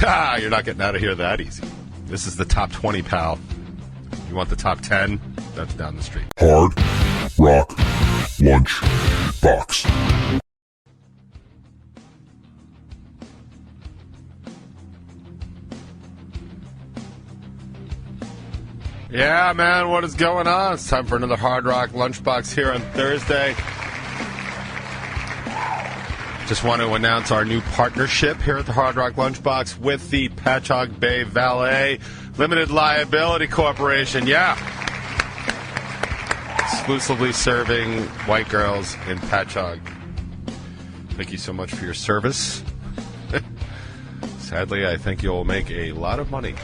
Ha! You're not getting out of here that easy. This is the top 20, pal. You want the top 10? That's down the street. Hard Rock Lunchbox. Yeah, man, what is going on? It's time for another Hard Rock Lunchbox here on Thursday. Just want to announce our new partnership here at the Hard Rock Lunchbox with the Patchogue Bay Valet Limited Liability Corporation. Yeah. Exclusively serving white girls in Patchogue. Thank you so much for your service. Sadly, I think you'll make a lot of money.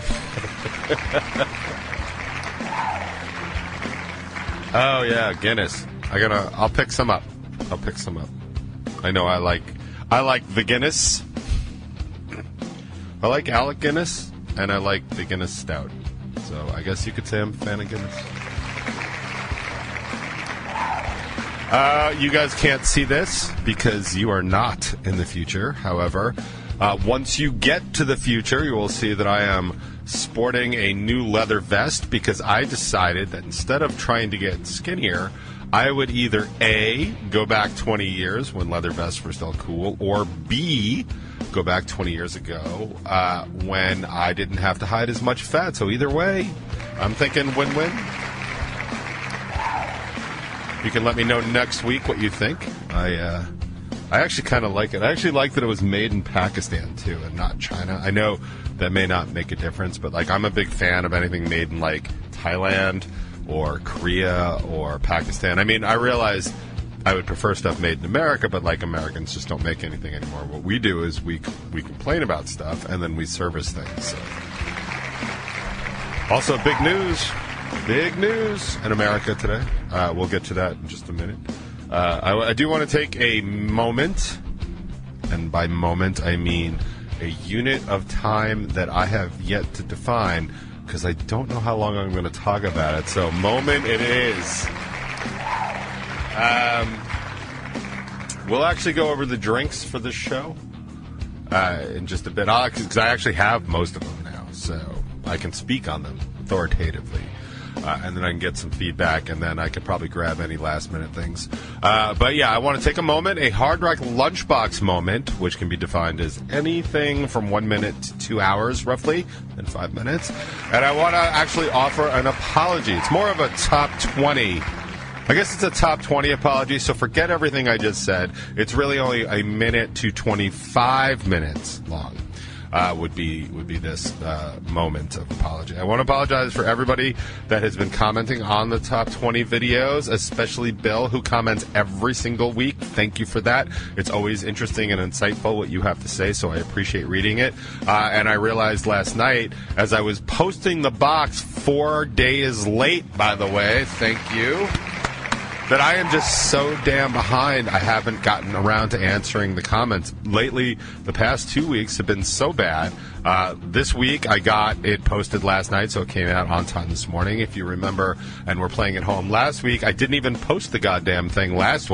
Oh yeah, Guinness. I'll pick some up. I know I like the Guinness. I like Alec Guinness, and I like the Guinness Stout. So I guess you could say I'm a fan of Guinness. You guys can't see this because you are not in the future. However, once you get to the future, you will see that I am sporting a new leather vest because I decided that instead of trying to get skinnier, I would either A, go back 20 years when leather vests were still cool, or B, go back 20 years ago when I didn't have to hide as much fat. So either way, I'm thinking win-win. You can let me know next week what you think. I actually kind of like it. I actually like that it was made in Pakistan, too, and not China. I know that may not make a difference, but like I'm a big fan of anything made in like Thailand or Korea or Pakistan. I mean, I realize I would prefer stuff made in America, but like Americans just don't make anything anymore. What we do is we complain about stuff and then we service things. So. Also, big news in America today. We'll get to that in just a minute. I do want to take a moment, and by moment I mean a unit of time that I have yet to define because I don't know how long I'm going to talk about it. So moment it is. We'll actually go over the drinks for this show in just a bit, because I actually have most of them now, so I can speak on them authoritatively. And then I can get some feedback, and then I could probably grab any last-minute things. But, yeah, I want to take a moment, a Hard Rock Lunchbox moment, which can be defined as anything from 1 minute to 2 hours, roughly, in 5 minutes. And I want to actually offer an apology. It's more of a top 20. I guess it's a top 20 apology, so forget everything I just said. It's really only a minute to 25 minutes long. Would be this moment of apology. I want to apologize for everybody that has been commenting on the top 20 videos, especially Bill, who comments every single week. Thank you for that. It's always interesting and insightful what you have to say, so I appreciate reading it. And I realized last night, as I was posting the box 4 days late, by the way, thank you, that I am just so damn behind, I haven't gotten around to answering the comments. Lately, the past 2 weeks have been so bad. This week, I got it posted last night, so it came out on time this morning, if you remember, and we're playing at home. Last week, I didn't even post the goddamn thing last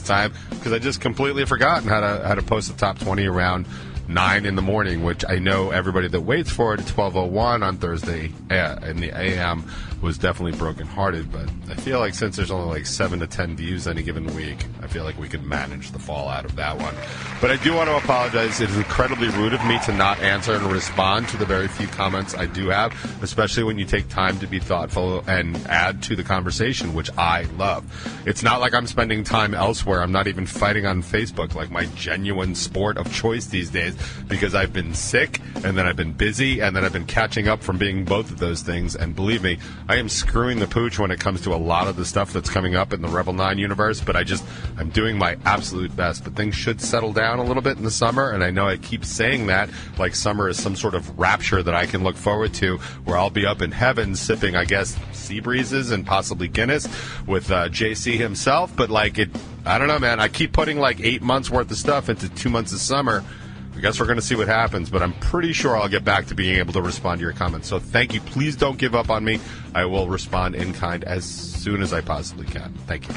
time, because I just completely forgotten how to post the top 20 around 9 in the morning, which I know everybody that waits for it at 12:01 on Thursday in the AM was definitely brokenhearted. But I feel like since there's only like 7 to 10 views any given week, I feel like we can manage the fallout of that one. But I do want to apologize. It is incredibly rude of me to not answer and respond to the very few comments I do have, especially when you take time to be thoughtful and add to the conversation, which I love. It's not like I'm spending time elsewhere. I'm not even fighting on Facebook, like my genuine sport of choice these days, because I've been sick, and then I've been busy, and then I've been catching up from being both of those things. And believe me, I am screwing the pooch when it comes to a lot of the stuff that's coming up in the Revel 9 universe, but I'm doing my absolute best. But things should settle down a little bit in the summer, and I know I keep saying that, like summer is some sort of rapture that I can look forward to, where I'll be up in heaven sipping, I guess, sea breezes and possibly Guinness with JC himself. But I don't know, man. I keep putting like 8 months worth of stuff into 2 months of summer. I guess we're going to see what happens, but I'm pretty sure I'll get back to being able to respond to your comments. So thank you. Please don't give up on me. I will respond in kind as soon as I possibly can. Thank you.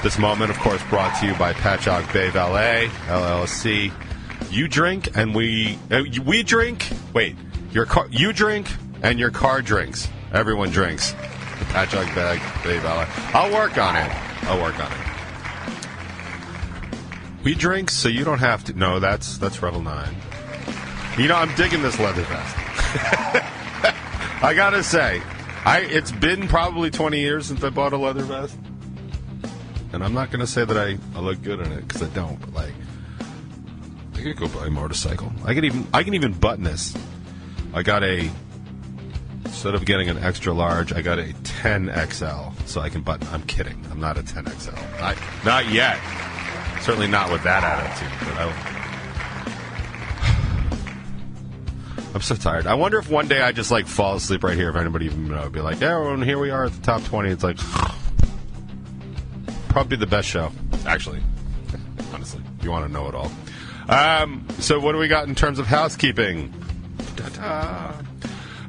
This moment, of course, brought to you by Patchogue Bay Valet, LLC. You drink and we drink. Wait, you drink and your car drinks. Everyone drinks. The Patchogue bag, babe. I'll work on it. We drink so you don't have to. No, that's Revel 9. You know, I'm digging this leather vest. I gotta say, it's been probably 20 years since I bought a leather vest, and I'm not gonna say that I look good in it because I don't. But like, I could go buy a motorcycle. I can even button this. I got instead of getting an extra large, I got a 10XL, so I can button. I'm kidding. I'm not a 10XL. Not yet. Certainly not with that attitude. But I'm so tired. I wonder if one day I just like fall asleep right here. If anybody even know, be like, "Yeah, everyone, here we are at the top 20." It's like probably the best show, actually. Honestly, if you want to know it all. So what do we got in terms of housekeeping?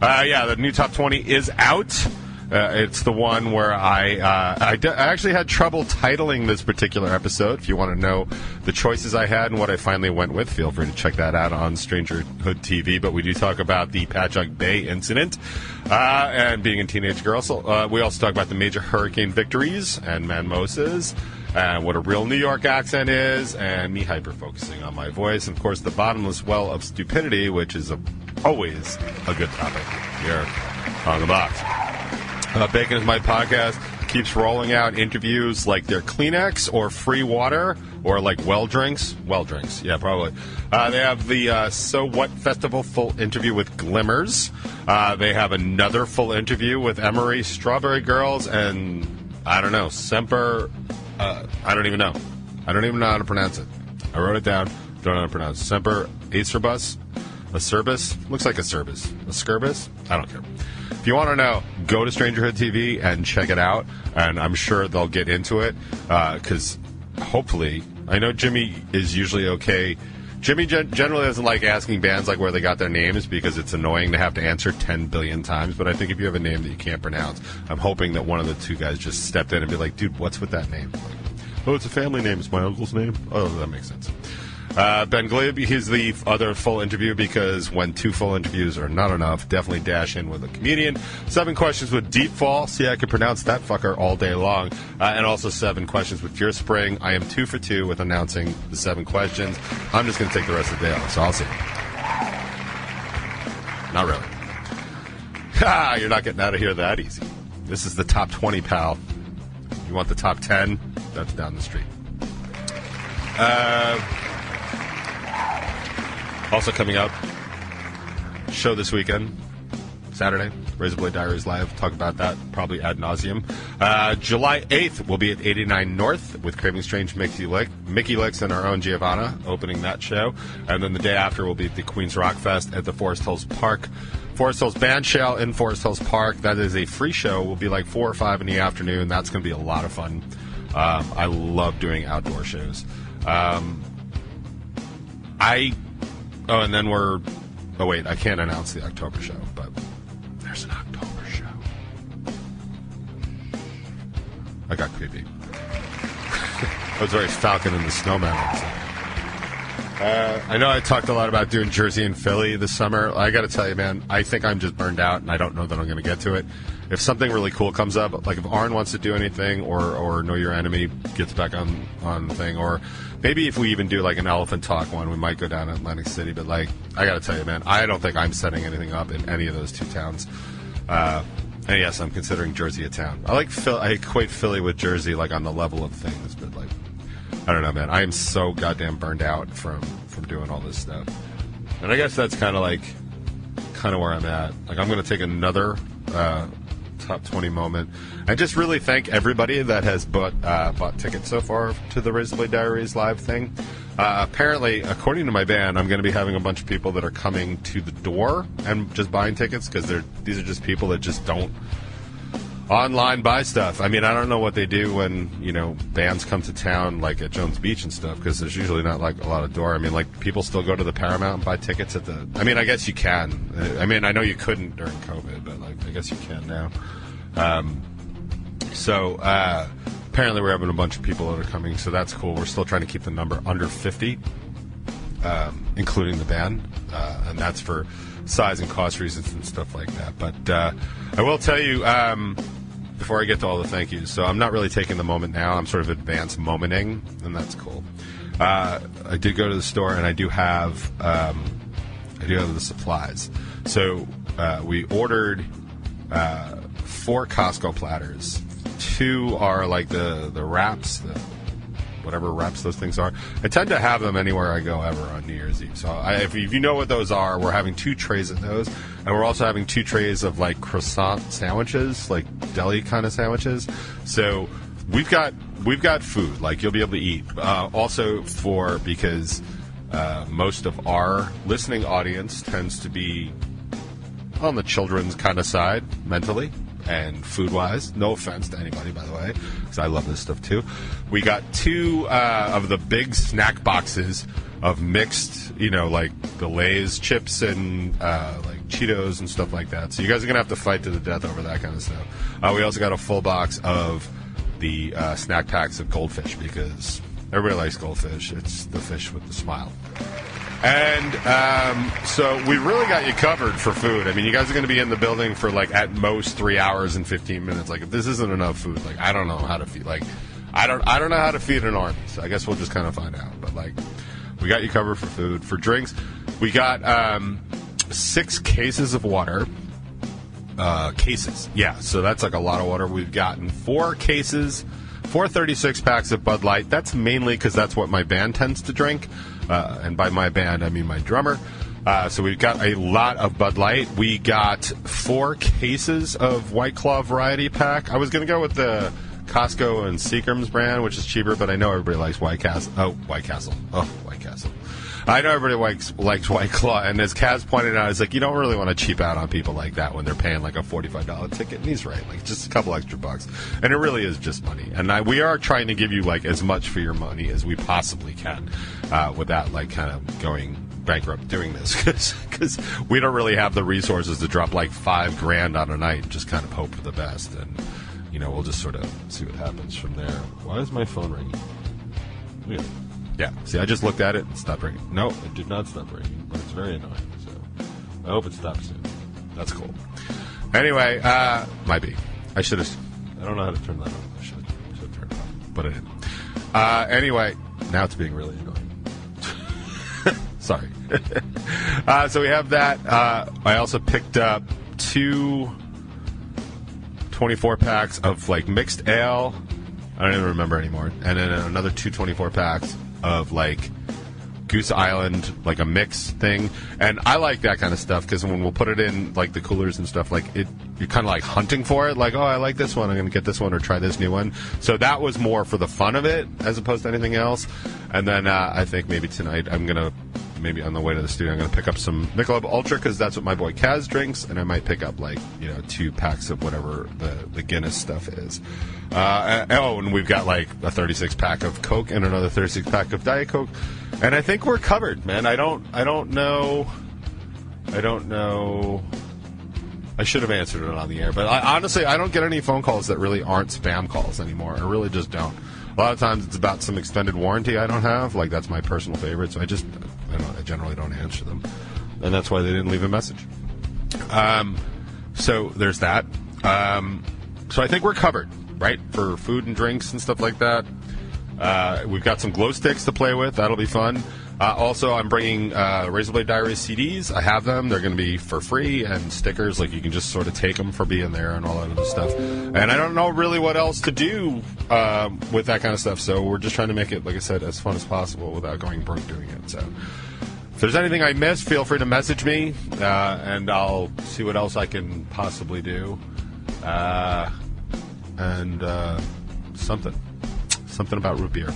Yeah, the new top 20 is out. It's the one where I actually had trouble titling this particular episode. If you want to know the choices I had and what I finally went with, feel free to check that out on Strangerhood TV. But we do talk about the Patchogue Bay incident and being a teenage girl. So we also talk about the major hurricane victories and Manmosas, and what a real New York accent is, and me hyper-focusing on my voice. And, of course, the bottomless well of stupidity, which is always a good topic here on the box. Bacon is my podcast. Keeps rolling out interviews like they're Kleenex or free water or like well drinks. Well drinks, yeah, probably. They have the So What Festival full interview with Glimmers. They have another full interview with Emery, Strawberry Girls, and I don't know, Semper. I don't even know. I don't even know how to pronounce it. I wrote it down. Don't know how to pronounce it. Semper Acerbus? Acerbus? Looks like Acerbus. Acerbus? I don't care. If you want to know, go to Strangerhood TV and check it out, and I'm sure they'll get into it, because hopefully, I know Jimmy is usually okay. Jimmy generally doesn't like asking bands like where they got their names because it's annoying to have to answer 10 billion times, but I think if you have a name that you can't pronounce, I'm hoping that one of the two guys just stepped in and be like, dude, what's with that name? Like, oh, it's a family name. It's my uncle's name. Oh, that makes sense. Ben Glib, he's the other full interview because when two full interviews are not enough, definitely dash in with a comedian. 7 questions with Deep Fall. See, I can pronounce that fucker all day long. And also 7 questions with Pure Spring. I am 2 for 2 with announcing the 7 questions. I'm just going to take the rest of the day off, so I'll see. Not really. Ha! You're not getting out of here that easy. This is the top 20, pal. You want the top 10? That's down the street. Also coming up, show this weekend, Saturday, Razorblade Diaries Live. Talk about that probably ad nauseum. July 8th, we'll be at 89 North with Craving Strange Mickey Licks and our own Giovanna opening that show. And then the day after, we'll be at the Queens Rock Fest at the Forest Hills Band Shell in Forest Hills Park. That is a free show. We'll be like 4 or 5 in the afternoon. That's going to be a lot of fun. I love doing outdoor shows. And then oh wait, I can't announce the October show, but there's an October show. I got creepy. I was very Falcon and the Snowman. I know I talked a lot about doing Jersey and Philly this summer. I got to tell you, man, I think I'm just burned out, and I don't know that I'm going to get to it. If something really cool comes up, like if Arn wants to do anything, or Know Your Enemy gets back on the thing, or maybe if we even do like an Elephant Talk one, we might go down to Atlantic City. But like, I got to tell you, man, I don't think I'm setting anything up in any of those 2 towns. And yes, I'm considering Jersey a town. I equate Philly with Jersey, like on the level of things, but like, I don't know, man. I am so goddamn burned out from doing all this stuff. And I guess that's kind of where I'm at. Like, I'm going to take another top 20 moment and just really thank everybody that has bought tickets so far to the Razorblade Diaries live thing. Apparently, according to my band, I'm going to be having a bunch of people that are coming to the door and just buying tickets because these are just people that just don't online buy stuff. I mean, I don't know what they do when, bands come to town, like at Jones Beach and stuff, because there's usually not, like, a lot of door. I mean, like, people still go to the Paramount and buy tickets at the... I mean, I guess you can. I mean, I know you couldn't during COVID, but, like, I guess you can now. Apparently we're having a bunch of people that are coming, so that's cool. We're still trying to keep the number under 50. including the band, and that's for size and cost reasons and stuff like that. But I will tell you, before I get to all the thank yous, so I'm not really taking the moment now. I'm sort of advanced momenting, and that's cool. I did go to the store, and I do have the supplies. So we ordered 4 Costco platters. 2 are like the wraps, whatever wraps those things are. I tend to have them anywhere I go ever on New Year's Eve. So if you know what those are, we're having 2 trays of those, and we're also having 2 trays of like croissant sandwiches, like deli kind of sandwiches. So we've got food, like you'll be able to eat. Also because most of our listening audience tends to be on the children's kind of side mentally and food-wise. No offense to anybody, by the way, because I love this stuff too. We got 2 of the big snack boxes of mixed, like the Lay's chips and like Cheetos and stuff like that. So you guys are going to have to fight to the death over that kind of stuff. We also got a full box of the snack packs of goldfish, because everybody likes goldfish. It's the fish with the smile. And so we really got you covered for food. I mean, you guys are going to be in the building for like at most 3 hours and 15 minutes. Like, if this isn't enough food, like I don't know how to feed. Like, I don't know how to feed an army. So I guess we'll just kind of find out. But like, we got you covered for food. For drinks, we got 6 cases of water. Cases, yeah. So that's like a lot of water. We've gotten 4 cases. 4 36 packs of Bud Light. That's mainly because that's what my band tends to drink. And by my band, I mean my drummer. So we've got a lot of Bud Light. We got 4 cases of White Claw variety pack. I was going to go with the Costco and Seagram's brand, which is cheaper, but I know everybody likes White Castle. Oh, White Castle. I know everybody likes White Claw, and as Kaz pointed out, it's like you don't really want to cheap out on people like that when they're paying like a $45 ticket. And he's right, like just a couple extra bucks, and it really is just money. And we are trying to give you like as much for your money as we possibly can, without like kind of going bankrupt doing this, because we don't really have the resources to drop like $5,000 on a night and just kind of hope for the best. And we'll just sort of see what happens from there. Why is my phone ringing? Weird. Yeah, see, I just looked at it and stopped ringing. No, it did not stop ringing, but it's very annoying, so I hope it stops soon. That's cool. Anyway, might be. I don't know how to turn that on. I should have turned it off, but I didn't. Anyway, now it's being really annoying. Sorry. So we have that. I also picked up 2 24 packs of, like, mixed ale. I don't even remember anymore. And then another 2 24 packs of like Goose Island, like a mix thing. And I like that kind of stuff because when we'll put it in like the coolers and stuff, like you're kind of like hunting for it. Like, oh, I like this one, I'm going to get this one or try this new one. So that was more for the fun of it as opposed to anything else. And then I think maybe tonight maybe on the way to the studio, I'm going to pick up some Michelob Ultra because that's what my boy Kaz drinks, and I might pick up 2 packs of whatever the Guinness stuff is. And we've got like a 36 pack of Coke and another 36 pack of Diet Coke, and I think we're covered, man. I don't know. I should have answered it on the air, but honestly, I don't get any phone calls that really aren't spam calls anymore. I really just don't. A lot of times it's about some extended warranty I don't have. Like, that's my personal favorite, so I generally don't answer them. And that's why they didn't leave a message. So there's that. So I think we're covered, right, for food and drinks and stuff like that. We've got some glow sticks to play with. That'll be fun. Also, I'm bringing Razorblade Diaries CDs. I have them. They're going to be for free, and stickers. Like, you can just sort of take them for being there and all that other stuff. And I don't know really what else to do with that kind of stuff. So we're just trying to make it, like I said, as fun as possible without going broke doing it. So if there's anything I missed, feel free to message me, and I'll see what else I can possibly do. And something about root beer.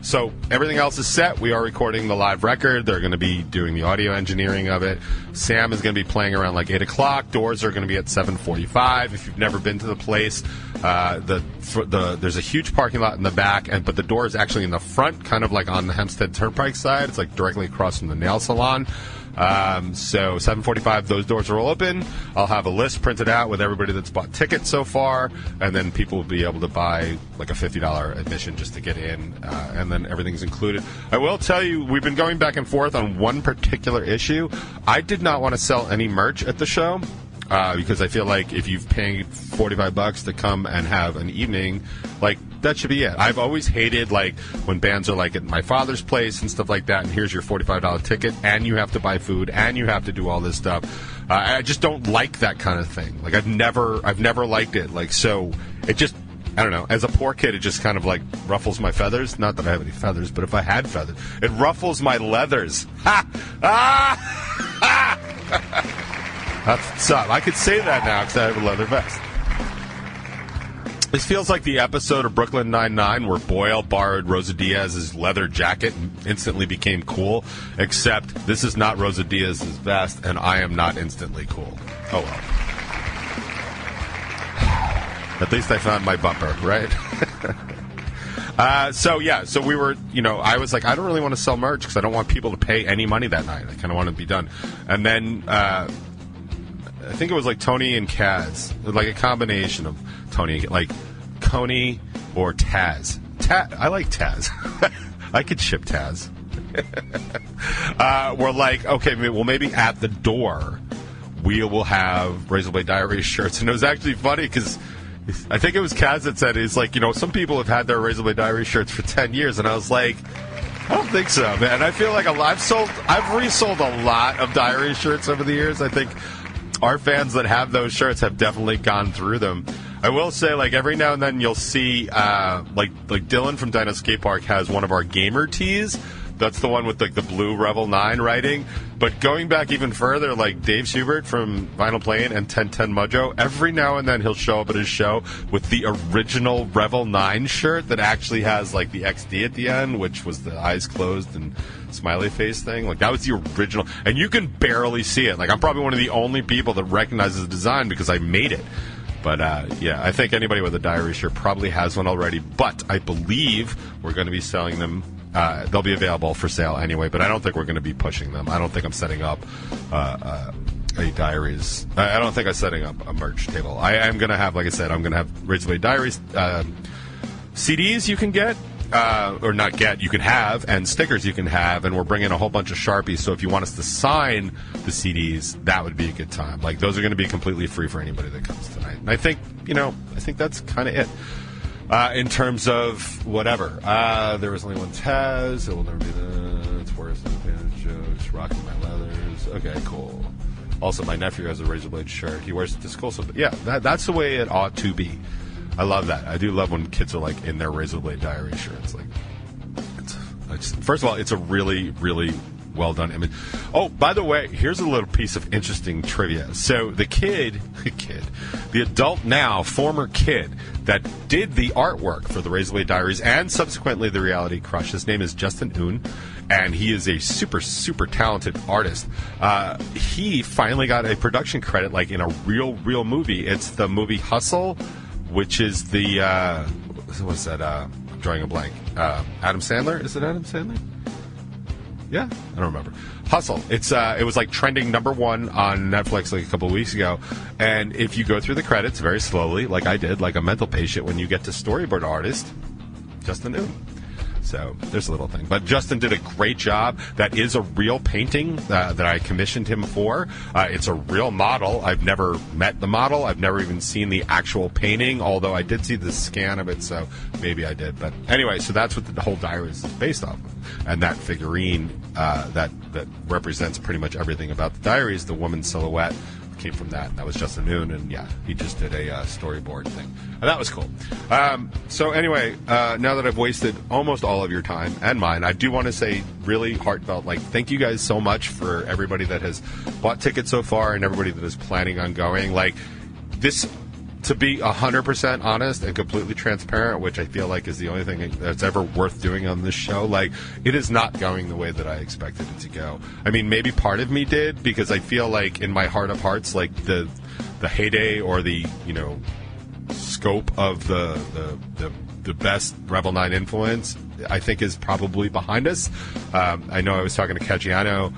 So everything else is set. We are recording the live record. They're going to be doing the audio engineering of it. Sam is going to be playing around like 8 o'clock. Doors are going to be at 7:45. If you've never been to the place, there's a huge parking lot in the back, but the door is actually in the front, kind of like on the Hempstead Turnpike side. It's like directly across from the nail salon. So 7:45, those doors are all open. I'll have a list printed out with everybody that's bought tickets so far, and then people will be able to buy like a $50 admission just to get in, and then everything's included. I will tell you, we've been going back and forth on one particular issue. I did not want to sell any merch at the show. Because I feel like if you've paid $45 to come and have an evening, like, that should be it. I've always hated, like, when bands are, like, at my father's place and stuff like that, and here's your $45 ticket, and you have to buy food, and you have to do all this stuff. I just don't like that kind of thing. Like, I've never liked it. Like, so, it just, I don't know. As a poor kid, it just kind of, like, ruffles my feathers. Not that I have any feathers, but if I had feathers, it ruffles my leathers. Ha! Ah! Ha! That's what's up. I could say that now because I have a leather vest. This feels like the episode of Brooklyn Nine-Nine where Boyle borrowed Rosa Diaz's leather jacket and instantly became cool, except this is not Rosa Diaz's vest, and I am not instantly cool. Oh, well. At least I found my bumper, right? So we were, I was like, I don't really want to sell merch because I don't want people to pay any money that night. I kind of want to be done. And then I think it was like Tony and Kaz, like a combination of Tony, like Coney or Taz. I like Taz. I could ship Taz. We're like, okay, well, maybe at the door we will have Razorblade Diaries shirts. And it was actually funny because I think it was Kaz that said, it's like, some people have had their Razorblade Diaries shirts for 10 years. And I was like, I don't think so, man. I feel like I've resold a lot of Diary shirts over the years. I think our fans that have those shirts have definitely gone through them. I will say, like, every now and then you'll see, like Dylan from Dino Skate Park has one of our gamer tees. That's the one with, like, the blue Revel 9 writing. But going back even further, like Dave Schubert from Vinyl Plane and 1010 Mojo, every now and then he'll show up at his show with the original Revel 9 shirt that actually has, like, the XD at the end, which was the eyes closed and smiley face thing. Like, that was the original. And you can barely see it. Like, I'm probably one of the only people that recognizes the design because I made it. But, I think anybody with a Diary shirt probably has one already. But I believe we're going to be selling them. They'll be available for sale anyway, but I don't think we're going to be pushing them. I don't think I'm setting up a Diaries. I don't think I'm setting up a merch table. I am going to have, like I said, I'm going to have Razorblade Diaries CDs you can get. Or not get, you can have, and stickers you can have, and we're bringing a whole bunch of Sharpies, so if you want us to sign the CDs, that would be a good time. Like, those are going to be completely free for anybody that comes tonight. And I think, I think that's kind of it. In terms of whatever. There was only one Taz, it will never be it's worse than the jokes, rocking my leathers. Okay, cool. Also, my nephew has a Razorblade shirt. He wears it to school, so, yeah, that's the way it ought to be. I love that. I do love when kids are, like, in their Razorblade Diary shirts. Like, first of all, it's a really, really well done image. Oh, by the way, here's a little piece of interesting trivia. So the the adult now, former kid that did the artwork for the Raceway Diaries and subsequently the Reality Crush, his name is Justin Oon, and he is a super, super talented artist. He finally got a production credit, like, in a real movie. It's the movie Hustle, which is the, what's that, I'm drawing a blank. Adam Sandler? Is it Adam Sandler? Yeah? I don't remember. Hustle. It was like trending #1 on Netflix like a couple of weeks ago. And if you go through the credits very slowly, like I did, like a mental patient, when you get to storyboard artist, Justin Oon. So there's a little thing. But Justin did a great job. That is a real painting that I commissioned him for. It's a real model. I've never met the model. I've never even seen the actual painting, although I did see the scan of it, so maybe I did. But anyway, so that's what the whole Diaries is based off of. And that figurine that represents pretty much everything about the Diaries, the woman's silhouette, came from that. That was Justin Noon, and yeah, he just did a storyboard thing. And that was cool. So anyway, now that I've wasted almost all of your time and mine, I do want to say really heartfelt, like, thank you guys so much for everybody that has bought tickets so far and everybody that is planning on going. Like, this, to be 100% honest and completely transparent, which I feel like is the only thing that's ever worth doing on this show, like, it is not going the way that I expected it to go. I mean, maybe part of me did, because I feel like in my heart of hearts, like, the heyday or the, scope of the best Revel 9 influence, I think, is probably behind us. I know I was talking to Caggiano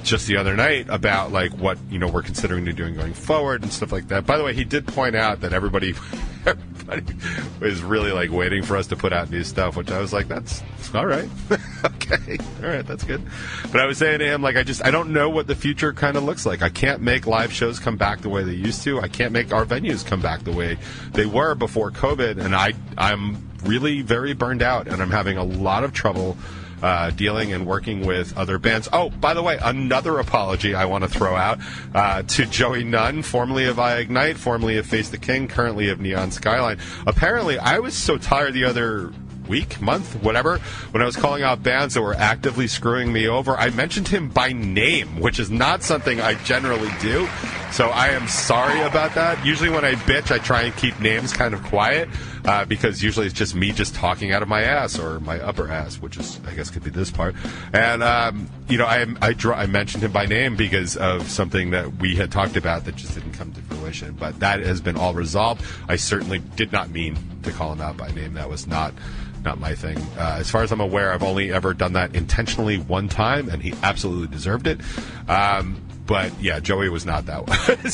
just the other night about like what we're considering to doing going forward and stuff like that. By the way, he did point out that everybody was really like waiting for us to put out new stuff, which I was like, that's all right. Okay, all right, that's good. But I was saying to him, like, I don't know what the future kind of looks like. I can't make live shows come back the way they used to. I can't make our venues come back the way they were before COVID, and I'm really very burned out, and I'm having a lot of trouble dealing and working with other bands. Oh, by the way, another apology I want to throw out to Joey Nunn, formerly of I Ignite, formerly of Face the King, currently of Neon Skyline. Apparently, I was so tired the other month, whatever, when I was calling out bands that were actively screwing me over, I mentioned him by name, which is not something I generally do. So I am sorry about that. Usually when I bitch, I try and keep names kind of quiet because usually it's just me just talking out of my ass or my upper ass, which is, I guess, could be this part. And, I mentioned him by name because of something that we had talked about that just didn't come to fruition. But that has been all resolved. I certainly did not mean to call him out by name. That was not my thing. As far as I'm aware, I've only ever done that intentionally one time, and he absolutely deserved it. But, yeah, Joey was not that one.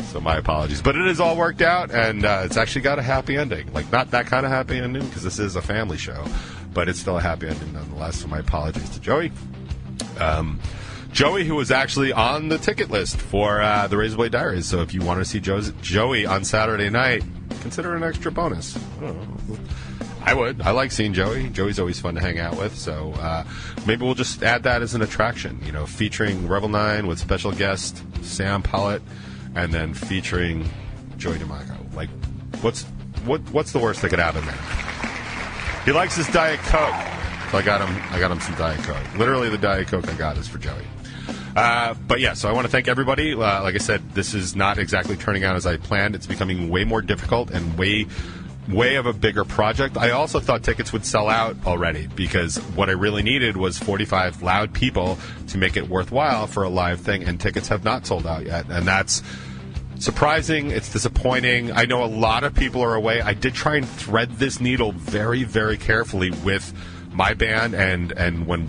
So my apologies. But it has all worked out, and it's actually got a happy ending. Like, not that kind of happy ending, because this is a family show, but it's still a happy ending nonetheless, so my apologies to Joey. Joey, who was actually on the ticket list for the Razorblade Diaries, so if you want to see Joey on Saturday night, consider an extra bonus. I don't know. I would. I like seeing Joey. Joey's always fun to hang out with, so maybe we'll just add that as an attraction, featuring Revel 9 with special guest Sam Pollitt, and then featuring Joey DeMago. Like, what's the worst that could happen there? He likes his Diet Coke, so I got him some Diet Coke. Literally, the Diet Coke I got is for Joey. But yeah, so I want to thank everybody. Like I said, this is not exactly turning out as I planned. It's becoming way more difficult and way of a bigger project. I also thought tickets would sell out already because what I really needed was 45 loud people to make it worthwhile for a live thing, and tickets have not sold out yet. And that's surprising. It's disappointing. I know a lot of people are away. I did try and thread this needle very, very carefully with my band, and when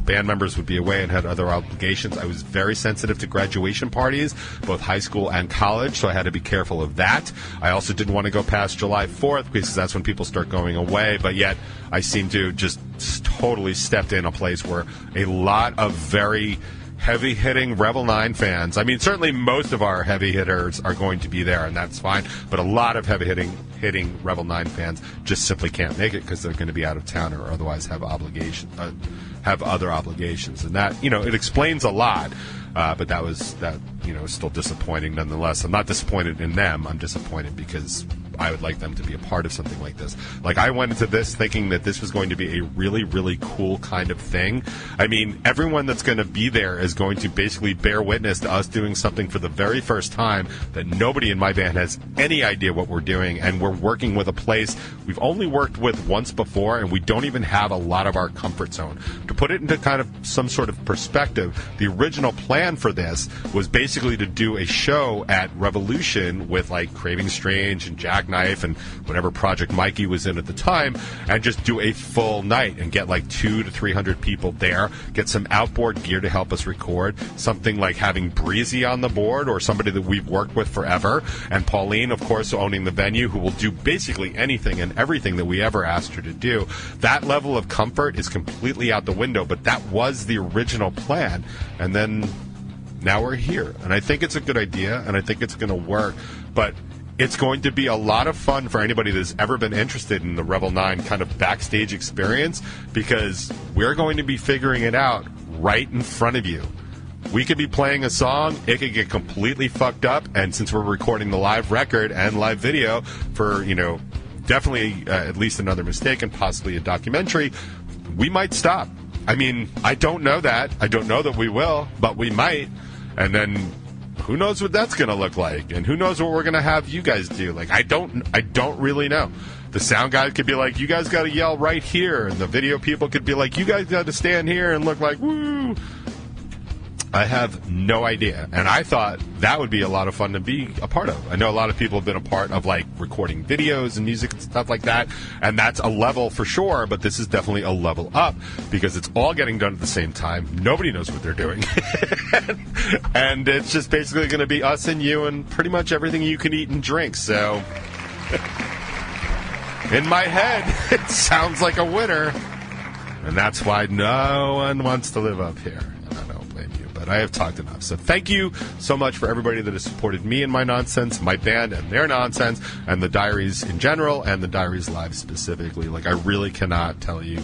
band members would be away and had other obligations, I was very sensitive to graduation parties, both high school and college, so I had to be careful of that. I also didn't want to go past July 4th because that's when people start going away, but yet I seem to just totally stepped in a place where a lot of very heavy-hitting Revel 9 fans, I mean, certainly most of our heavy hitters are going to be there, and that's fine, but a lot of heavy-hitting Revel 9 fans just simply can't make it because they're going to be out of town or otherwise have other obligations. And that, it explains a lot, but that was still disappointing nonetheless. I'm not disappointed in them. I'm disappointed because I would like them to be a part of something like this. Like, I went into this thinking that this was going to be a really, really cool kind of thing. I mean, everyone that's going to be there is going to basically bear witness to us doing something for the very first time that nobody in my band has any idea what we're doing, and we're working with a place we've only worked with once before, and we don't even have a lot of our comfort zone. To put it into kind of some sort of perspective, the original plan for this was basically to do a show at Revolution with, like, Craving Strange and Jackknife and whatever project Mikey was in at the time, and just do a full night and get like 200 to 300 people there, get some outboard gear to help us record, something like having Breezy on the board or somebody that we've worked with forever, and Pauline, of course, owning the venue, who will do basically anything and everything that we ever asked her to do. That level of comfort is completely out the window, but that was the original plan, and then now we're here, and I think it's a good idea, and I think it's going to work, but it's going to be a lot of fun for anybody that's ever been interested in the Revel 9 kind of backstage experience, because we're going to be figuring it out right in front of you. We could be playing a song, it could get completely fucked up, and since we're recording the live record and live video for, definitely at least another mistake and possibly a documentary, we might stop. I mean, I don't know that. I don't know that we will, but we might. And then who knows what that's going to look like, and who knows what we're going to have you guys do. Like, I don't really know. The sound guy could be like, you guys got to yell right here, and the video people could be like, you guys got to stand here and look like, woo. I have no idea. And I thought that would be a lot of fun to be a part of. I know a lot of people have been a part of, like, recording videos and music and stuff like that. And that's a level for sure, but this is definitely a level up because it's all getting done at the same time. Nobody knows what they're doing. And it's just basically going to be us and you and pretty much everything you can eat and drink. So, in my head, it sounds like a winner. And that's why no one wants to live up here. But I have talked enough. So thank you so much for everybody that has supported me and my nonsense, my band and their nonsense, and the Diaries in general, and the Diaries Live specifically. Like, I really cannot tell you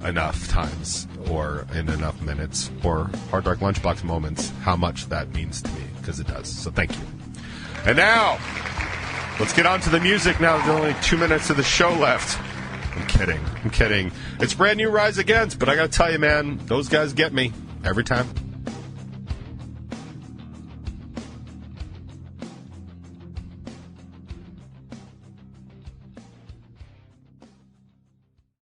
enough times or in enough minutes or Hard Rock Lunchbox moments how much that means to me, because it does. So thank you. And now, let's get on to the music now. There's only 2 minutes of the show left. I'm kidding. It's brand new Rise Against, but I got to tell you, man, those guys get me every time.